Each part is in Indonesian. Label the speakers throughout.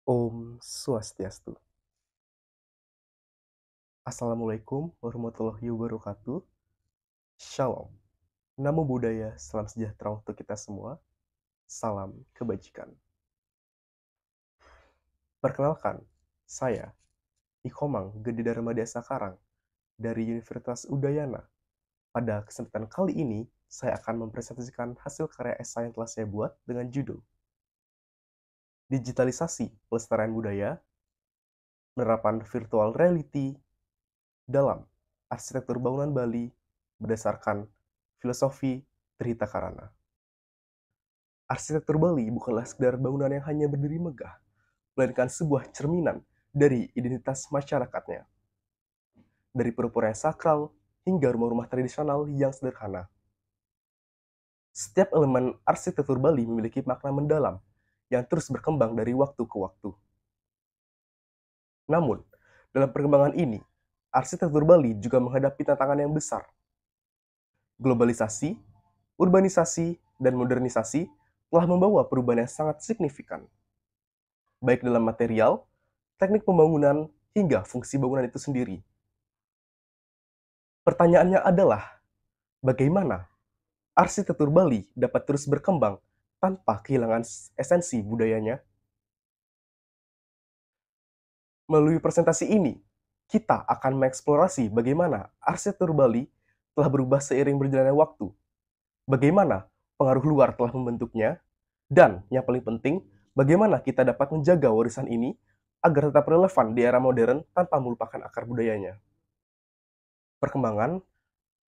Speaker 1: Om Swastiastu. Assalamualaikum warahmatullahi wabarakatuh. Shalom. Namo Buddhaya, salam sejahtera untuk kita semua. Salam kebajikan. Perkenalkan, saya Ikomang Gede Dharma Desa Karang dari Universitas Udayana. Pada kesempatan kali ini, saya akan mempresentasikan hasil karya esai yang telah saya buat dengan judul Digitalisasi Pelestarian Budaya, Penerapan Virtual Reality dalam Arsitektur Bangunan Bali berdasarkan filosofi Trihita Karana. Arsitektur Bali bukanlah sekedar bangunan yang hanya berdiri megah, melainkan sebuah cerminan dari identitas masyarakatnya. Dari pura-pura yang sakral hingga rumah-rumah tradisional yang sederhana. Setiap elemen arsitektur Bali memiliki makna mendalam yang terus berkembang dari waktu ke waktu. Namun, dalam perkembangan ini, arsitektur Bali juga menghadapi tantangan yang besar. Globalisasi, urbanisasi, dan modernisasi telah membawa perubahan yang sangat signifikan, baik dalam material, teknik pembangunan, hingga fungsi bangunan itu sendiri. Pertanyaannya adalah, bagaimana arsitektur Bali dapat terus berkembang tanpa kehilangan esensi budayanya? Melalui presentasi ini, kita akan mengeksplorasi bagaimana arsitektur Bali telah berubah seiring berjalannya waktu, bagaimana pengaruh luar telah membentuknya, dan yang paling penting, bagaimana kita dapat menjaga warisan ini agar tetap relevan di era modern tanpa melupakan akar budayanya. Perkembangan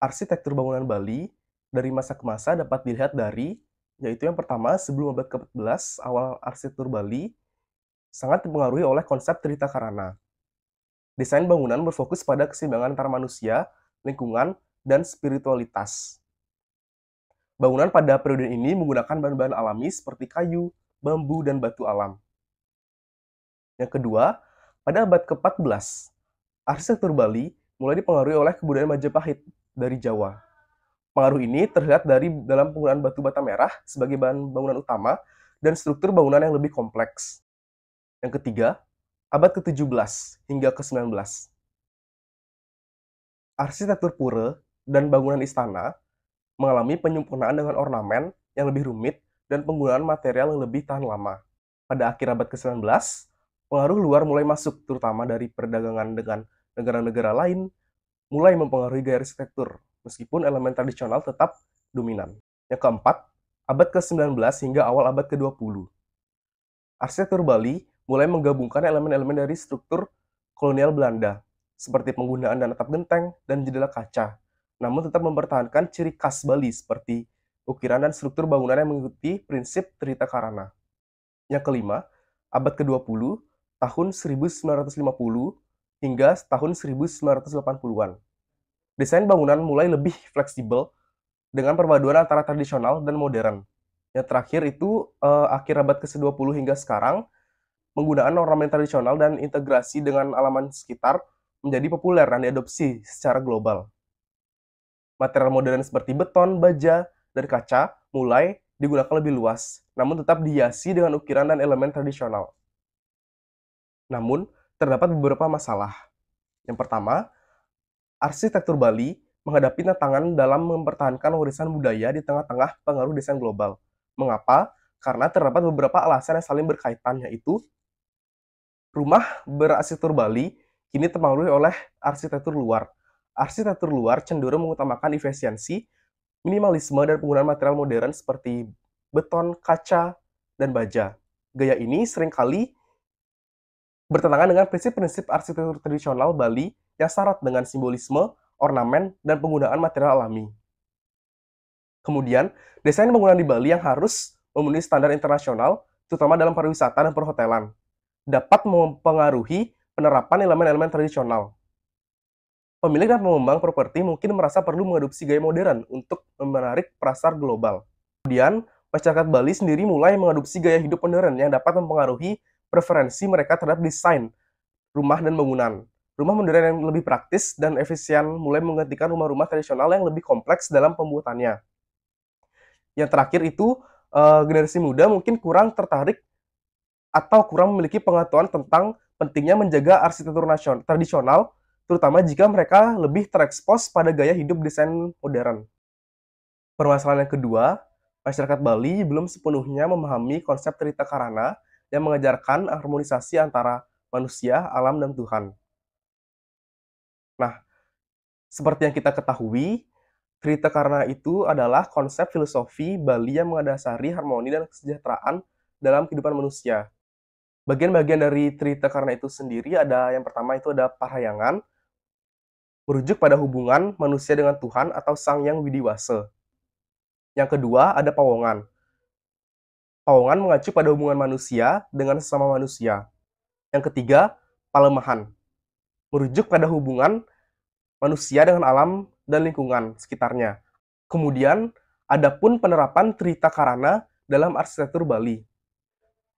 Speaker 1: arsitektur bangunan Bali dari masa ke masa dapat dilihat dari, yaitu yang pertama, sebelum abad ke-14, awal arsitektur Bali sangat dipengaruhi oleh konsep Trihita Karana. Desain bangunan berfokus pada keseimbangan antara manusia, lingkungan, dan spiritualitas. Bangunan pada periode ini menggunakan bahan-bahan alami seperti kayu, bambu, dan batu alam. Yang kedua, pada abad ke-14, arsitektur Bali mulai dipengaruhi oleh kebudayaan Majapahit dari Jawa. Pengaruh ini terlihat dari dalam penggunaan batu bata merah sebagai bahan bangunan utama dan struktur bangunan yang lebih kompleks. Yang ketiga, abad ke-17 hingga ke-19. Arsitektur pura dan bangunan istana mengalami penyempurnaan dengan ornamen yang lebih rumit dan penggunaan material yang lebih tahan lama. Pada akhir abad ke-19, pengaruh luar mulai masuk, terutama dari perdagangan dengan negara-negara lain, mulai mempengaruhi gaya arsitektur, meskipun elemen tradisional tetap dominan. Yang keempat, abad ke-19 hingga awal abad ke-20. Arsitektur Bali mulai menggabungkan elemen-elemen dari struktur kolonial Belanda, seperti penggunaan dan atap genteng dan jendela kaca, namun tetap mempertahankan ciri khas Bali seperti ukiran dan struktur bangunan yang mengikuti prinsip Trihita Karana. Yang kelima, abad ke-20, tahun 1950 hingga tahun 1980-an. Desain bangunan mulai lebih fleksibel dengan perpaduan antara tradisional dan modern. Yang terakhir itu akhir abad ke-20 hingga sekarang, penggunaan ornamen tradisional dan integrasi dengan alaman sekitar menjadi populer dan diadopsi secara global. Material modern seperti beton, baja, dan kaca mulai digunakan lebih luas, namun tetap dihiasi dengan ukiran dan elemen tradisional. Namun, terdapat beberapa masalah. Yang pertama, arsitektur Bali menghadapi tantangan dalam mempertahankan warisan budaya di tengah-tengah pengaruh desain global. Mengapa? Karena terdapat beberapa alasan yang saling berkaitan, yaitu rumah berarsitektur Bali kini terpengaruh oleh arsitektur luar. Arsitektur luar cenderung mengutamakan efisiensi, minimalisme, dan penggunaan material modern seperti beton, kaca, dan baja. Gaya ini seringkali bertentangan dengan prinsip-prinsip arsitektur tradisional Bali yang syarat dengan simbolisme, ornamen, dan penggunaan material alami. Kemudian, desain bangunan di Bali yang harus memenuhi standar internasional, terutama dalam pariwisata dan perhotelan, dapat mempengaruhi penerapan elemen-elemen tradisional. Pemilik dan pengembang properti mungkin merasa perlu mengadopsi gaya modern untuk menarik pasar global. Kemudian, masyarakat Bali sendiri mulai mengadopsi gaya hidup modern yang dapat mempengaruhi preferensi mereka terhadap desain rumah dan bangunan. Rumah modern yang lebih praktis dan efisien mulai menggantikan rumah-rumah tradisional yang lebih kompleks dalam pembuatannya. Yang terakhir itu, generasi muda mungkin kurang tertarik atau kurang memiliki pengetahuan tentang pentingnya menjaga arsitektur tradisional, terutama jika mereka lebih terekspos pada gaya hidup desain modern. Permasalahan yang kedua, masyarakat Bali belum sepenuhnya memahami konsep Trita Karana yang mengajarkan harmonisasi antara manusia, alam, dan Tuhan. Nah, seperti yang kita ketahui, Trita Karana itu adalah konsep filosofi Bali yang mendasari harmoni dan kesejahteraan dalam kehidupan manusia. Bagian-bagian dari Trita Karana itu sendiri ada yang pertama itu ada Parahyangan, merujuk pada hubungan manusia dengan Tuhan atau Sang Yang Widiwasa. Yang kedua ada Pawongan. Pawongan mengacu pada hubungan manusia dengan sesama manusia. Yang ketiga, Palemahan, merujuk pada hubungan manusia dengan alam dan lingkungan sekitarnya. Kemudian, ada pun penerapan Trita Karana dalam arsitektur Bali.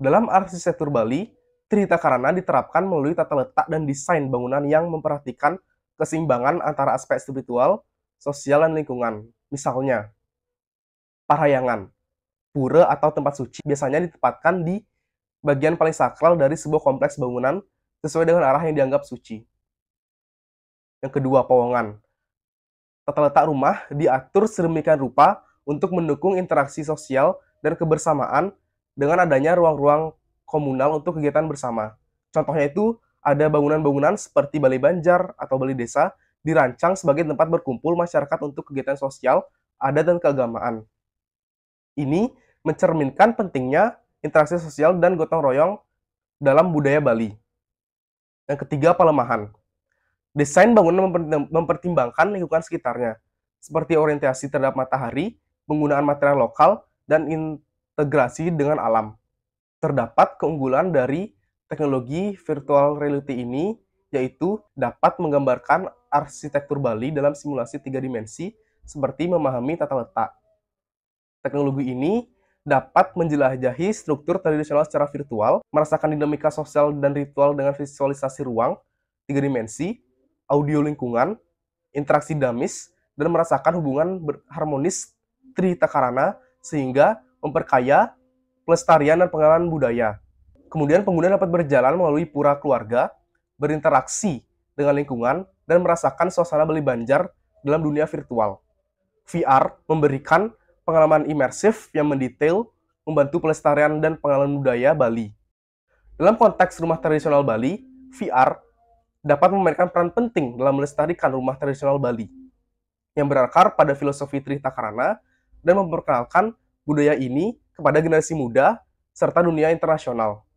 Speaker 1: Dalam arsitektur Bali, Trita Karana diterapkan melalui tata letak dan desain bangunan yang memperhatikan keseimbangan antara aspek spiritual, sosial, dan lingkungan. Misalnya, Parahyangan, pura atau tempat suci biasanya ditempatkan di bagian paling sakral dari sebuah kompleks bangunan sesuai dengan arah yang dianggap suci. Yang kedua, Pawongan. Tata letak rumah diatur sedemikian rupa untuk mendukung interaksi sosial dan kebersamaan dengan adanya ruang-ruang komunal untuk kegiatan bersama. Contohnya itu, ada bangunan-bangunan seperti Balai Banjar atau Balai Desa dirancang sebagai tempat berkumpul masyarakat untuk kegiatan sosial, adat, dan keagamaan. Ini mencerminkan pentingnya interaksi sosial dan gotong royong dalam budaya Bali. Yang ketiga, Palemahan. Desain bangunan mempertimbangkan lingkungan sekitarnya, seperti orientasi terhadap matahari, penggunaan material lokal, dan integrasi dengan alam. Terdapat keunggulan dari teknologi virtual reality ini, yaitu dapat menggambarkan arsitektur Bali dalam simulasi 3 dimensi, seperti memahami tata letak. Teknologi ini dapat menjelajahi struktur tradisional secara virtual, merasakan dinamika sosial dan ritual dengan visualisasi ruang, 3 dimensi, audio lingkungan, interaksi dinamis, dan merasakan hubungan harmonis Trita Karana sehingga memperkaya pelestarian dan pengalaman budaya. Kemudian pengguna dapat berjalan melalui pura keluarga, berinteraksi dengan lingkungan, dan merasakan suasana Bali Banjar dalam dunia virtual. VR memberikan pengalaman imersif yang mendetail, membantu pelestarian dan pengalaman budaya Bali. Dalam konteks rumah tradisional Bali, VR dapat memainkan peran penting dalam melestarikan rumah tradisional Bali, yang berakar pada filosofi Trita Karana dan memperkenalkan budaya ini kepada generasi muda serta dunia internasional.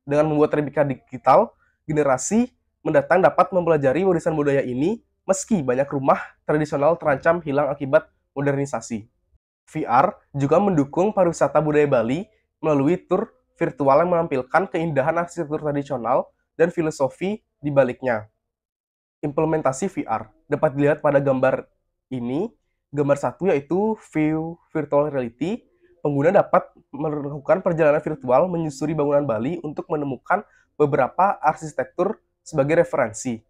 Speaker 1: Dengan membuat replika digital, generasi mendatang dapat mempelajari warisan budaya ini meski banyak rumah tradisional terancam hilang akibat modernisasi. VR juga mendukung pariwisata budaya Bali melalui tur virtual yang menampilkan keindahan arsitektur tradisional dan filosofi di baliknya. Implementasi VR dapat dilihat pada gambar ini. Gambar satu yaitu view virtual reality. Pengguna dapat melakukan perjalanan virtual menyusuri bangunan Bali untuk menemukan beberapa arsitektur sebagai referensi,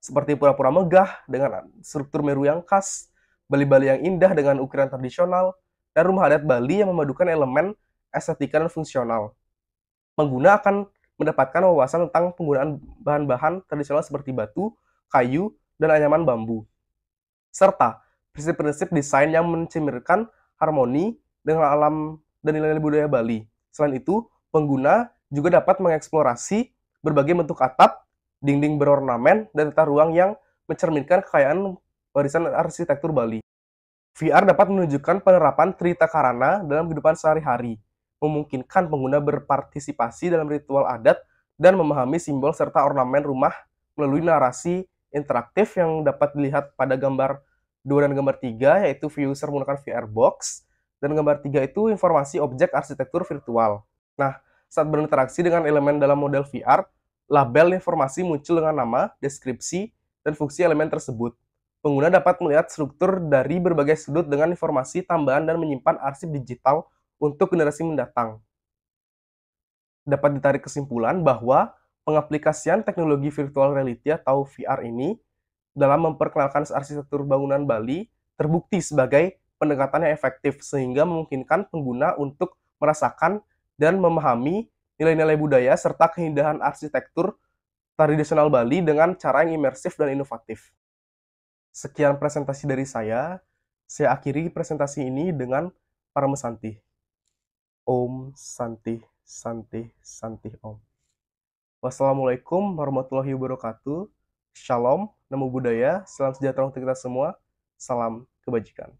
Speaker 1: seperti pura-pura megah dengan struktur meru yang khas, Bali-Bali yang indah dengan ukiran tradisional, dan rumah adat Bali yang memadukan elemen estetika dan fungsional. Pengguna akan mendapatkan wawasan tentang penggunaan bahan-bahan tradisional seperti batu, kayu, dan anyaman bambu, serta prinsip-prinsip desain yang mencerminkan harmoni dengan alam dan nilai-nilai budaya Bali. Selain itu, pengguna juga dapat mengeksplorasi berbagai bentuk atap, dinding berornamen, dan tata ruang yang mencerminkan kekayaan warisan arsitektur Bali. VR dapat menunjukkan penerapan Trita Karana dalam kehidupan sehari-hari, memungkinkan pengguna berpartisipasi dalam ritual adat dan memahami simbol serta ornamen rumah melalui narasi interaktif yang dapat dilihat pada gambar 2 dan gambar 3, yaitu user menggunakan VR box, dan gambar 3 itu informasi objek arsitektur virtual. Nah, saat berinteraksi dengan elemen dalam model VR, label informasi muncul dengan nama, deskripsi, dan fungsi elemen tersebut. Pengguna dapat melihat struktur dari berbagai sudut dengan informasi tambahan dan menyimpan arsip digital untuk generasi mendatang. Dapat ditarik kesimpulan bahwa pengaplikasian teknologi virtual reality atau VR ini dalam memperkenalkan arsitektur bangunan Bali terbukti sebagai pendekatan yang efektif sehingga memungkinkan pengguna untuk merasakan dan memahami nilai-nilai budaya, serta keindahan arsitektur tradisional Bali dengan cara yang imersif dan inovatif. Sekian presentasi dari saya. Saya akhiri presentasi ini dengan Paramesanti. Om Santi Santi Santi Om. Wassalamualaikum warahmatullahi wabarakatuh. Shalom, namo buddhaya, salam sejahtera untuk kita semua. Salam kebajikan.